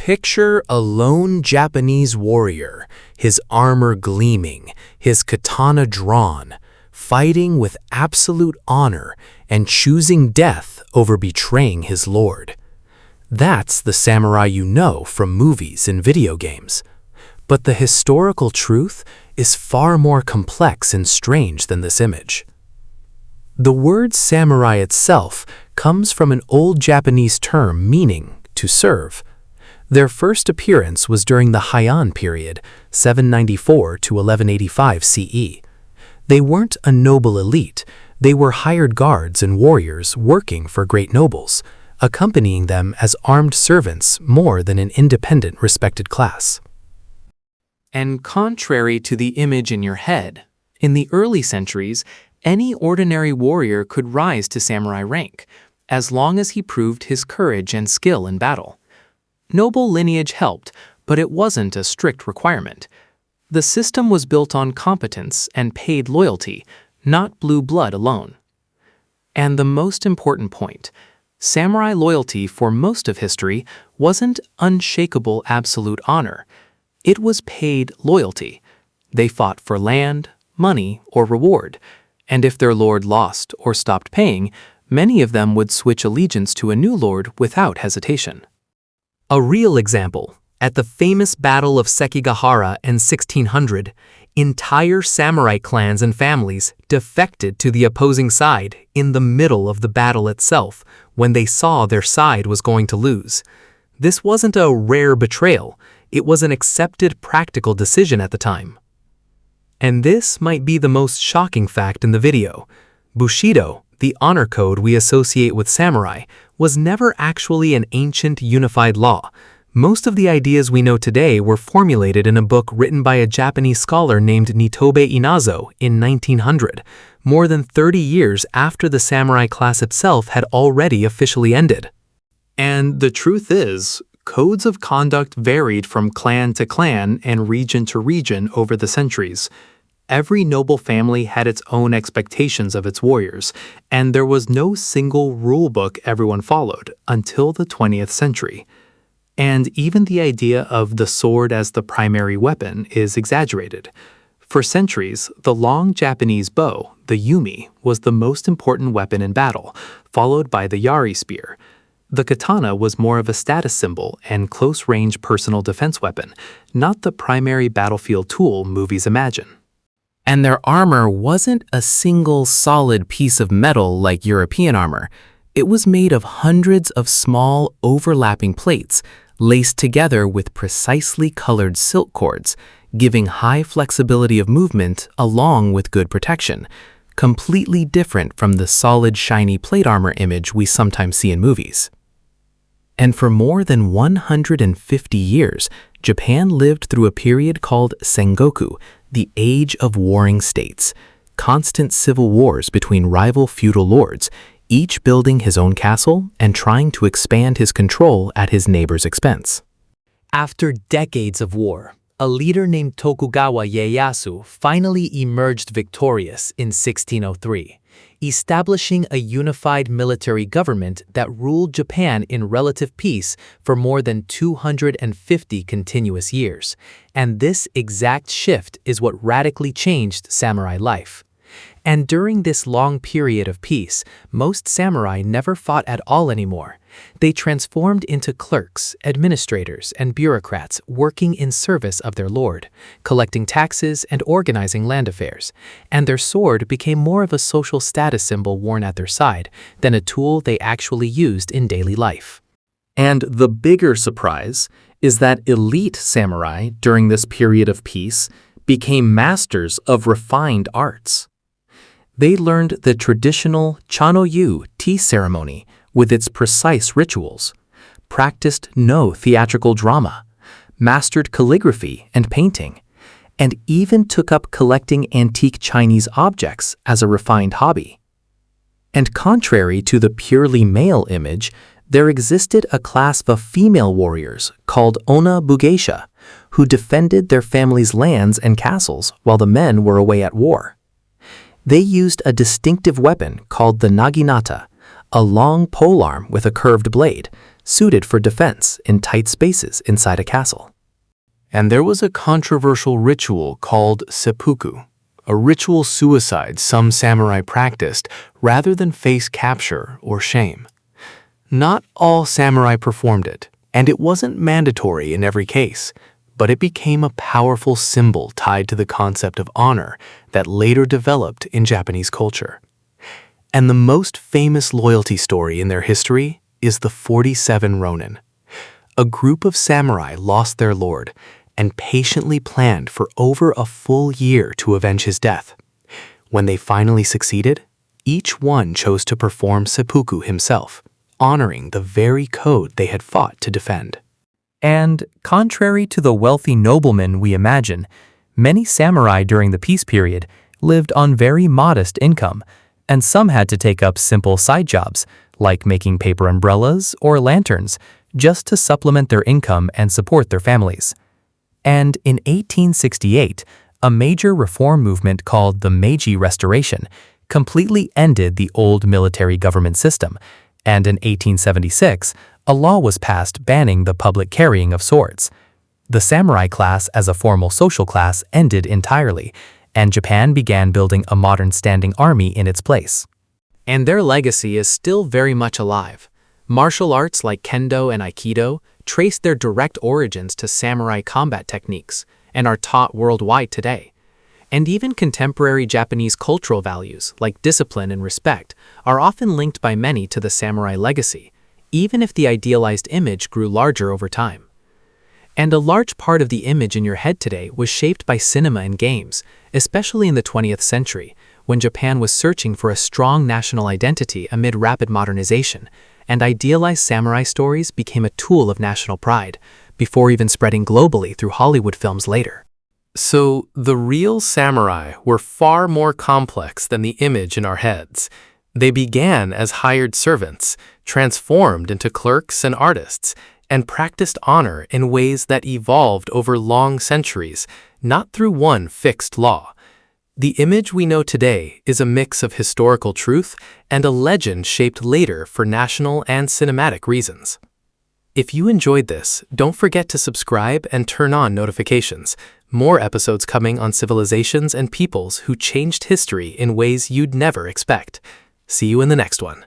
Picture a lone Japanese warrior, his armor gleaming, his katana drawn, fighting with absolute honor and choosing death over betraying his lord. That's the samurai you know from movies and video games. But the historical truth is far more complex and strange than this image. The word samurai itself comes from an old Japanese term meaning to serve. Their first appearance was during the Heian period, 794 to 1185 CE. They weren't a noble elite, they were hired guards and warriors working for great nobles, accompanying them as armed servants more than an independent respected class. And contrary to the image in your head, in the early centuries, any ordinary warrior could rise to samurai rank, as long as he proved his courage and skill in battle. Noble lineage helped, but it wasn't a strict requirement. The system was built on competence and paid loyalty, not blue blood alone. And the most important point, samurai loyalty for most of history wasn't unshakable absolute honor. It was paid loyalty. They fought for land, money, or reward, and if their lord lost or stopped paying, many of them would switch allegiance to a new lord without hesitation. A real example, at the famous Battle of Sekigahara in 1600, entire samurai clans and families defected to the opposing side in the middle of the battle itself when they saw their side was going to lose. This wasn't a rare betrayal, it was an accepted practical decision at the time. And this might be the most shocking fact in the video. Bushido, the honor code we associate with samurai, was never actually an ancient unified law. Most of the ideas we know today were formulated in a book written by a Japanese scholar named Nitobe Inazo in 1900, more than 30 years after the samurai class itself had already officially ended. And the truth is, codes of conduct varied from clan to clan and region to region over the centuries. Every noble family had its own expectations of its warriors, and there was no single rule book everyone followed until the 20th century. And even the idea of the sword as the primary weapon is exaggerated. For centuries, the long Japanese bow, the yumi, was the most important weapon in battle, followed by the yari spear. The katana was more of a status symbol and close-range personal defense weapon, not the primary battlefield tool movies imagine. And their armor wasn't a single solid piece of metal like European armor. It was made of hundreds of small, overlapping plates, laced together with precisely colored silk cords, giving high flexibility of movement along with good protection, completely different from the solid, shiny plate armor image we sometimes see in movies. And for more than 150 years, Japan lived through a period called Sengoku, the Age of Warring States, constant civil wars between rival feudal lords, each building his own castle and trying to expand his control at his neighbor's expense. After decades of war, a leader named Tokugawa Ieyasu finally emerged victorious in 1603, establishing a unified military government that ruled Japan in relative peace for more than 250 continuous years. And this exact shift is what radically changed samurai life. And during this long period of peace, most samurai never fought at all anymore. They transformed into clerks, administrators, and bureaucrats working in service of their lord, collecting taxes and organizing land affairs, and their sword became more of a social status symbol worn at their side than a tool they actually used in daily life. And the bigger surprise is that elite samurai during this period of peace became masters of refined arts. They learned the traditional Chano-yu tea ceremony with its precise rituals, practiced no theatrical drama, mastered calligraphy and painting, and even took up collecting antique Chinese objects as a refined hobby. And contrary to the purely male image, there existed a class of female warriors called Onna Bugeisha, who defended their families' lands and castles while the men were away at war. They used a distinctive weapon called the naginata, a long polearm with a curved blade, suited for defense in tight spaces inside a castle. And there was a controversial ritual called seppuku, a ritual suicide some samurai practiced rather than face capture or shame. Not all samurai performed it, and it wasn't mandatory in every case, but it became a powerful symbol tied to the concept of honor that later developed in Japanese culture. And the most famous loyalty story in their history is the 47 Ronin. A group of samurai lost their lord and patiently planned for over a full year to avenge his death. When they finally succeeded, each one chose to perform seppuku himself, honoring the very code they had fought to defend. And contrary to the wealthy noblemen we imagine, many samurai during the peace period lived on very modest income, and some had to take up simple side jobs, like making paper umbrellas or lanterns, just to supplement their income and support their families. And in 1868, a major reform movement called the Meiji Restoration completely ended the old military government system, and in 1876, a law was passed banning the public carrying of swords. The samurai class as a formal social class ended entirely, and Japan began building a modern standing army in its place. And their legacy is still very much alive. Martial arts like kendo and aikido trace their direct origins to samurai combat techniques and are taught worldwide today. And even contemporary Japanese cultural values like discipline and respect are often linked by many to the samurai legacy, even if the idealized image grew larger over time. And a large part of the image in your head today was shaped by cinema and games, especially in the 20th century, when Japan was searching for a strong national identity amid rapid modernization, and idealized samurai stories became a tool of national pride, before even spreading globally through Hollywood films later. So, the real samurai were far more complex than the image in our heads. They began as hired servants, transformed into clerks and artists, and practiced honor in ways that evolved over long centuries, not through one fixed law. The image we know today is a mix of historical truth and a legend shaped later for national and cinematic reasons. If you enjoyed this, don't forget to subscribe and turn on notifications. More episodes coming on civilizations and peoples who changed history in ways you'd never expect. See you in the next one.